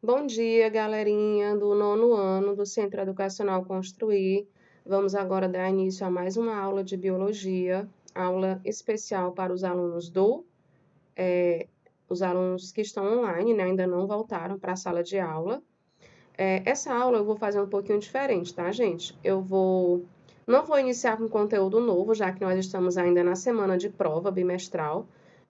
Bom dia, galerinha do nono ano do Centro Educacional Construir. Vamos agora dar início a mais uma aula de biologia, aula especial para os alunos os alunos que estão online, né, ainda não voltaram para a sala de aula. Essa aula eu vou fazer um pouquinho diferente, tá, gente? Não vou iniciar com conteúdo novo, já que nós estamos ainda na semana de prova bimestral.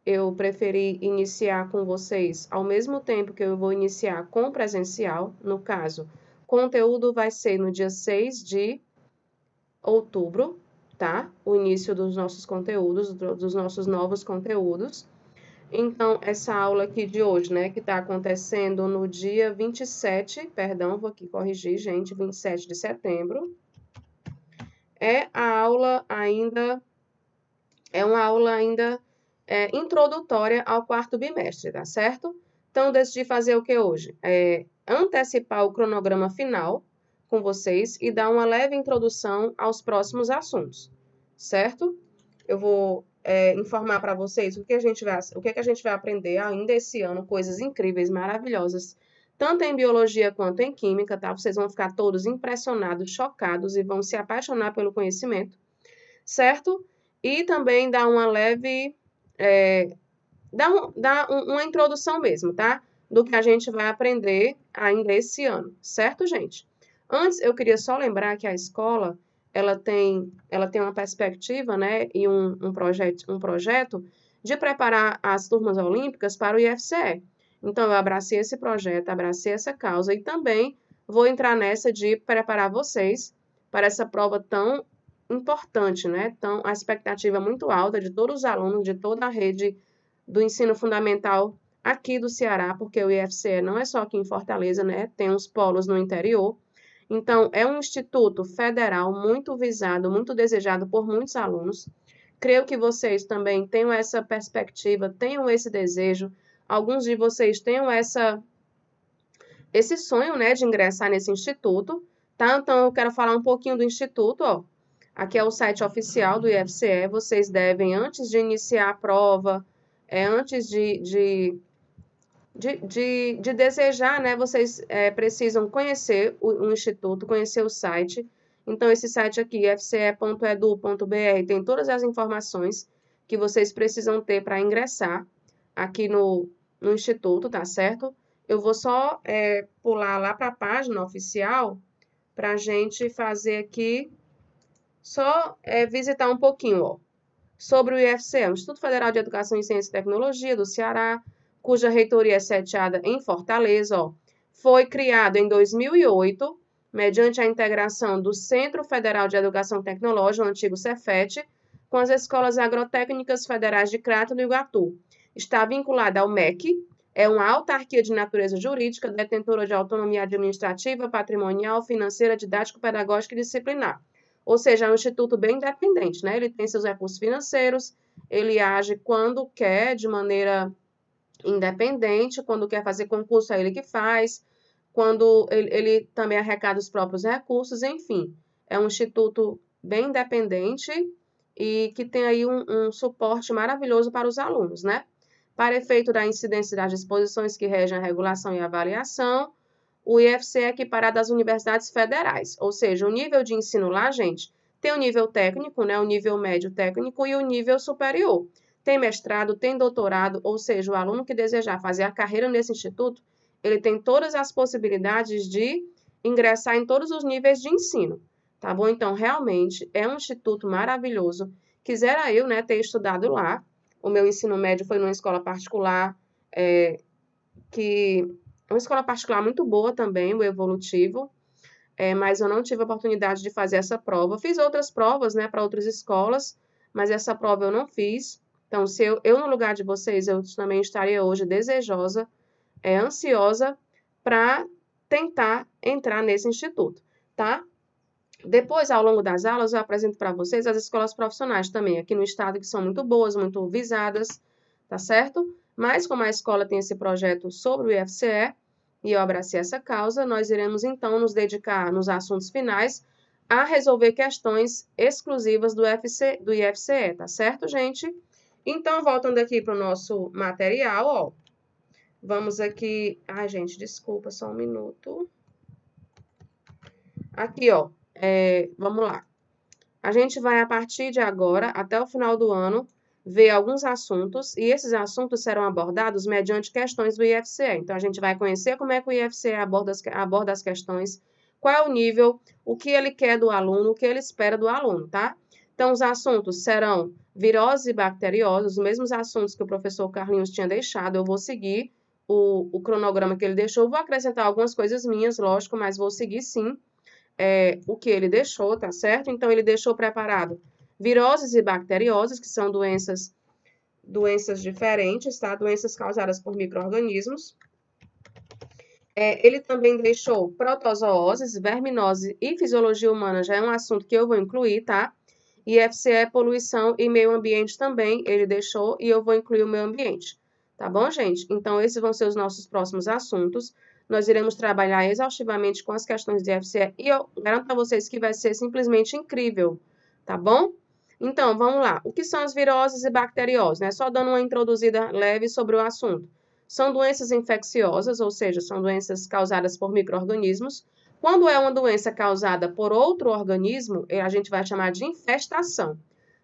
Eu preferi iniciar com vocês ao mesmo tempo que eu vou iniciar com presencial. No caso, conteúdo vai ser no dia 6 de outubro, tá? O início dos nossos conteúdos, dos nossos novos conteúdos. Então, essa aula aqui de hoje, né, que está acontecendo no dia 27, perdão, vou aqui corrigir, gente, 27 de setembro, é a aula ainda, é uma aula ainda introdutória ao quarto bimestre, tá certo? Então, decidi fazer o que hoje? Antecipar o cronograma final com vocês e dar uma leve introdução aos próximos assuntos, certo? Eu vou informar para vocês o que que a gente vai aprender ainda esse ano, coisas incríveis, maravilhosas, tanto em biologia quanto em química, tá? Vocês vão ficar todos impressionados, chocados e vão se apaixonar pelo conhecimento, certo? E também dar uma leve, uma introdução mesmo, tá? Do que a gente vai aprender ainda esse ano, certo, gente? Antes, eu queria só lembrar que a escola ela tem uma perspectiva, né, e um projeto de preparar as turmas olímpicas para o IFCE. Então, eu abracei esse projeto, abracei essa causa e também vou entrar nessa de preparar vocês para essa prova tão importante, né? Então, a expectativa muito alta de todos os alunos de toda a rede do ensino fundamental aqui do Ceará, porque o IFCE não é só aqui em Fortaleza, né? Tem uns polos no interior. Então, é um instituto federal muito visado, muito desejado por muitos alunos. Creio que vocês também tenham essa perspectiva, tenham esse desejo. Alguns de vocês tenham esse sonho, né, de ingressar nesse instituto, tá? Então, eu quero falar um pouquinho do instituto, ó. Aqui é o site oficial do IFCE. Vocês devem, antes de iniciar a prova, antes de desejar, né? Vocês precisam conhecer o instituto, conhecer o site. Então, esse site aqui, fce.edu.br, tem todas as informações que vocês precisam ter para ingressar aqui no instituto, tá certo? Eu vou só pular lá para a página oficial para a gente fazer aqui, só visitar um pouquinho, ó, sobre o IFCE, o Instituto Federal de Educação em Ciência e Tecnologia do Ceará, cuja reitoria é sediada em Fortaleza, ó, foi criado em 2008, mediante a integração do Centro Federal de Educação Tecnológica, o antigo Cefet, com as escolas agrotécnicas federais de Crato e Iguatu. Está vinculada ao MEC, é uma autarquia de natureza jurídica, detentora de autonomia administrativa, patrimonial, financeira, didático-pedagógica e disciplinar. Ou seja, é um instituto bem independente, né? Ele tem seus recursos financeiros, ele age quando quer, de maneira independente, quando quer fazer concurso, é ele que faz, quando ele também arrecada os próprios recursos, enfim. É um instituto bem independente e que tem aí um suporte maravilhoso para os alunos, né? Para efeito da incidência das disposições que regem a regulação e a avaliação, o IFCE é equiparado às universidades federais, ou seja, o nível de ensino lá, gente, tem o nível técnico, né, o nível médio técnico e o nível superior. Tem mestrado, tem doutorado, ou seja, o aluno que desejar fazer a carreira nesse instituto, ele tem todas as possibilidades de ingressar em todos os níveis de ensino, tá bom? Então, realmente, é um instituto maravilhoso. Quisera eu, né, ter estudado lá. O meu ensino médio foi numa escola particular, que é uma escola particular muito boa também, o Evolutivo, mas eu não tive a oportunidade de fazer essa prova. Fiz outras provas, né, para outras escolas, mas essa prova eu não fiz. Então, se eu no lugar de vocês, eu também estaria hoje desejosa, ansiosa para tentar entrar nesse instituto, tá? Depois, ao longo das aulas, eu apresento para vocês as escolas profissionais também, aqui no estado, que são muito boas, muito visadas, tá certo? Mas, como a escola tem esse projeto sobre o IFCE, e eu abracei essa causa, nós iremos, então, nos dedicar, nos assuntos finais, a resolver questões exclusivas do IFCE, tá certo, gente? Então, voltando aqui para o nosso material, ó, Vamos aqui... Ai, gente, desculpa, só um minuto. Aqui, ó, vamos lá. A gente vai, a partir de agora, até o final do ano, ver alguns assuntos, e esses assuntos serão abordados mediante questões do IFCE. Então, a gente vai conhecer como é que o IFCE aborda as questões, qual é o nível, o que ele quer do aluno, o que ele espera do aluno, tá? Então, os assuntos serão viroses e bacterioses, os mesmos assuntos que o professor Carlinhos tinha deixado, eu vou seguir o cronograma que ele deixou, vou acrescentar algumas coisas minhas, lógico, mas vou seguir sim o que ele deixou, tá certo? Então, ele deixou preparado viroses e bacterioses, que são doenças diferentes, tá? Doenças causadas por micro-organismos. Ele também deixou protozooses, verminose e fisiologia humana, já é um assunto que eu vou incluir, tá? IFCE, poluição e meio ambiente também, ele deixou, e eu vou incluir o meio ambiente. Tá bom, gente? Então, esses vão ser os nossos próximos assuntos. Nós iremos trabalhar exaustivamente com as questões de IFCE e eu garanto a vocês que vai ser simplesmente incrível, tá bom? Então, vamos lá. O que são as viroses e bacterioses, né? Só dando uma introduzida leve sobre o assunto. São doenças infecciosas, ou seja, são doenças causadas por micro-organismos. Quando é uma doença causada por outro organismo, a gente vai chamar de infestação.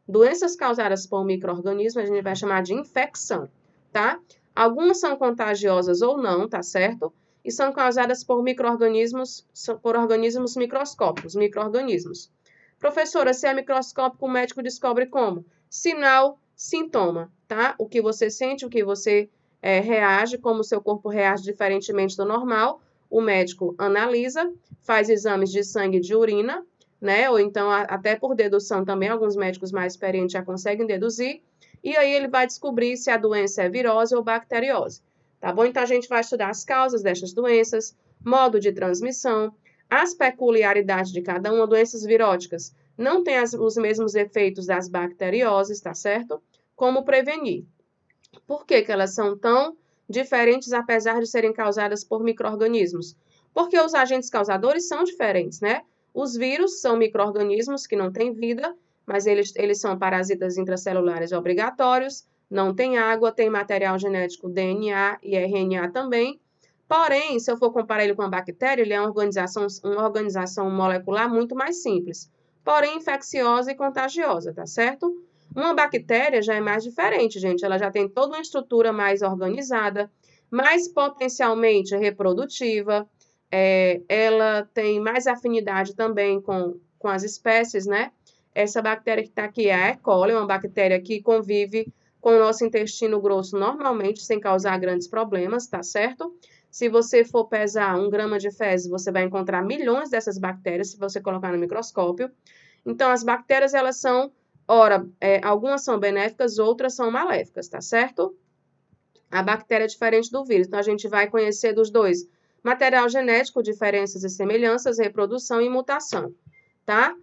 Doenças causadas por micro-organismos, a gente vai chamar de infecção, tá? Algumas são contagiosas ou não, tá certo? E são causadas por micro-organismos, por organismos microscópicos, micro-organismos. Professora, se é microscópico, o médico descobre como? Sinal, sintoma, tá? O que você sente, o que você reage, como o seu corpo reage diferentemente do normal, o médico analisa, faz exames de sangue e de urina, né? Ou então, até por dedução também, alguns médicos mais experientes já conseguem deduzir, e aí ele vai descobrir se a doença é virose ou bacteriose, tá bom? Então, a gente vai estudar as causas destas doenças, modo de transmissão, as peculiaridades de cada uma. Doenças viróticas não têm os mesmos efeitos das bacterioses, tá certo? Como prevenir. Por que que elas são tão diferentes, apesar de serem causadas por micro-organismos? Porque os agentes causadores são diferentes, né? Os vírus são micro-organismos que não têm vida, mas eles são parasitas intracelulares obrigatórios, não têm água, têm material genético DNA e RNA também. Porém, se eu for comparar ele com a bactéria, ele é uma organização molecular muito mais simples, porém infecciosa e contagiosa, tá certo? Uma bactéria já é mais diferente, gente. Ela já tem toda uma estrutura mais organizada, mais potencialmente reprodutiva, ela tem mais afinidade também com as espécies, né? Essa bactéria que está aqui é a E. coli, uma bactéria que convive com o nosso intestino grosso normalmente, sem causar grandes problemas, tá certo? Se você for pesar 1 grama de fezes, você vai encontrar milhões dessas bactérias, se você colocar no microscópio. Então, as bactérias, elas são, ora, algumas são benéficas, outras são maléficas, tá certo? A bactéria é diferente do vírus, então a gente vai conhecer dos dois. Material genético, diferenças e semelhanças, reprodução e mutação, tá?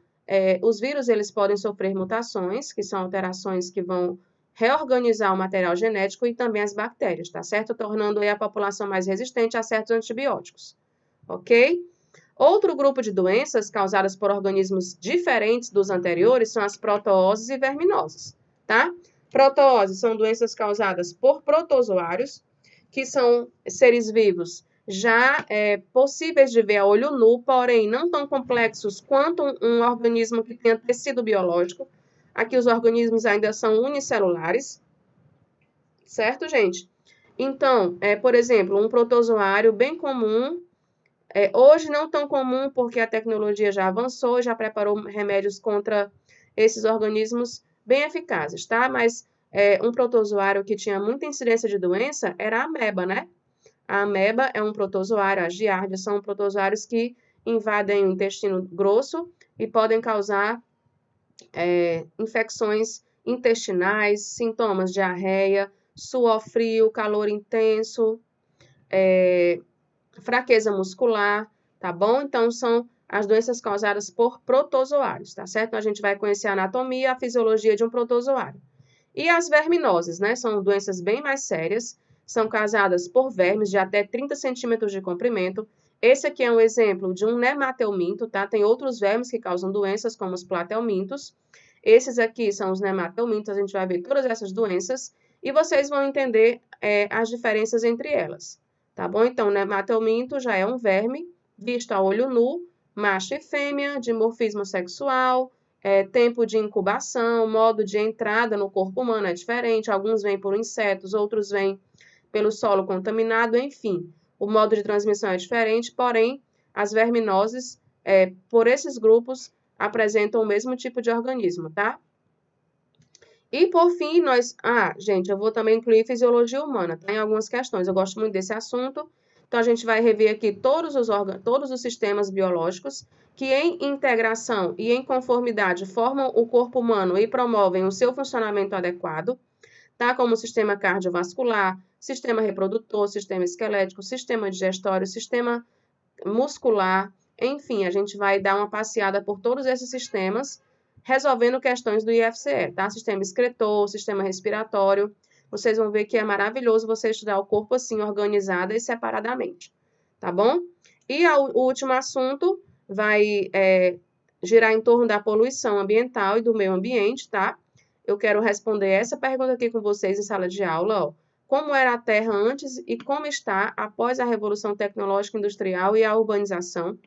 Os vírus, eles podem sofrer mutações, que são alterações que vão reorganizar o material genético, e também as bactérias, tá certo? Tornando aí a população mais resistente a certos antibióticos, ok? Outro grupo de doenças causadas por organismos diferentes dos anteriores são as protooses e verminoses, tá? Protooses são doenças causadas por protozoários, que são seres vivos já possíveis de ver a olho nu, porém não tão complexos quanto um organismo que tenha tecido biológico. Aqui os organismos ainda são unicelulares, certo, gente? Então, por exemplo, um protozoário bem comum, hoje não tão comum porque a tecnologia já avançou, já preparou remédios contra esses organismos bem eficazes, tá? Mas um protozoário que tinha muita incidência de doença era a ameba, né? A ameba é um protozoário, as giardias são protozoários que invadem o intestino grosso e podem causar infecções intestinais, sintomas de diarreia, suor frio, calor intenso, fraqueza muscular, tá bom? Então, são as doenças causadas por protozoários, tá certo? Então, a gente vai conhecer a anatomia e a fisiologia de um protozoário. E as verminoses, né? São doenças bem mais sérias, são causadas por vermes de até 30 centímetros de comprimento. Esse aqui é um exemplo de um nematelminto, tá? Tem outros vermes que causam doenças, como os platelmintos. Esses aqui são os nematelmintos, a gente vai ver todas essas doenças. e vocês vão entender as diferenças entre elas, tá bom? Então, nematelminto já é um verme, visto a olho nu, macho e fêmea, dimorfismo sexual, tempo de incubação, modo de entrada no corpo humano é diferente, alguns vêm por insetos, outros vêm pelo solo contaminado, enfim. O modo de transmissão é diferente, porém, as verminoses, por esses grupos, apresentam o mesmo tipo de organismo, tá? E, por fim, gente, eu vou também incluir fisiologia humana, tá? Em algumas questões, eu gosto muito desse assunto. Então, a gente vai rever aqui todos os sistemas biológicos que, em integração e em conformidade, formam o corpo humano e promovem o seu funcionamento adequado, tá? Como o sistema cardiovascular, sistema reprodutor, sistema esquelético, sistema digestório, sistema muscular, enfim, a gente vai dar uma passeada por todos esses sistemas, resolvendo questões do IFCE, tá? Sistema excretor, sistema respiratório. Vocês vão ver que é maravilhoso você estudar o corpo assim, organizado e separadamente, tá bom? E o último assunto vai girar em torno da poluição ambiental e do meio ambiente, tá? Eu quero responder essa pergunta aqui com vocês em sala de aula, ó. Como era a Terra antes e como está após a Revolução Tecnológica Industrial e a urbanização.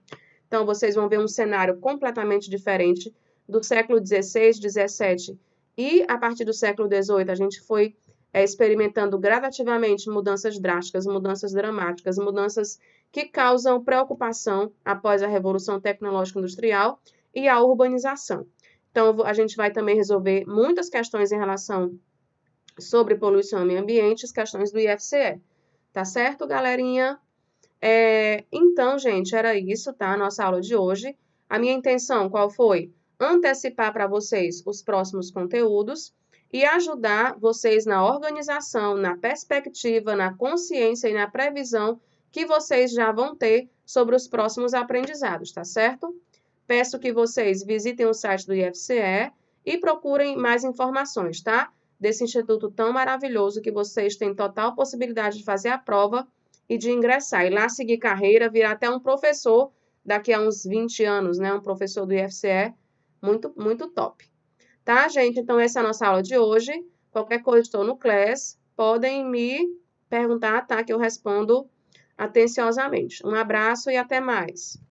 Então, vocês vão ver um cenário completamente diferente do século XVI, XVII e, a partir do século XVIII, a gente foi experimentando gradativamente mudanças drásticas, mudanças dramáticas, mudanças que causam preocupação após a Revolução Tecnológica Industrial e a urbanização. Então, a gente vai também resolver muitas questões em relação sobre poluição e meio ambiente, as questões do IFCE. Tá certo, galerinha? Então, gente, era isso, tá? A nossa aula de hoje. A minha intenção, qual foi? Antecipar para vocês os próximos conteúdos e ajudar vocês na organização, na perspectiva, na consciência e na previsão que vocês já vão ter sobre os próximos aprendizados, tá certo? Peço que vocês visitem o site do IFCE e procurem mais informações, tá? Desse instituto tão maravilhoso que vocês têm total possibilidade de fazer a prova e de ingressar. E lá seguir carreira, virar até um professor daqui a uns 20 anos, né? Um professor do IFCE muito, muito top. Tá, gente? Então, essa é a nossa aula de hoje. Qualquer coisa, estou no Class. Podem me perguntar, tá? Que eu respondo atenciosamente. Um abraço e até mais.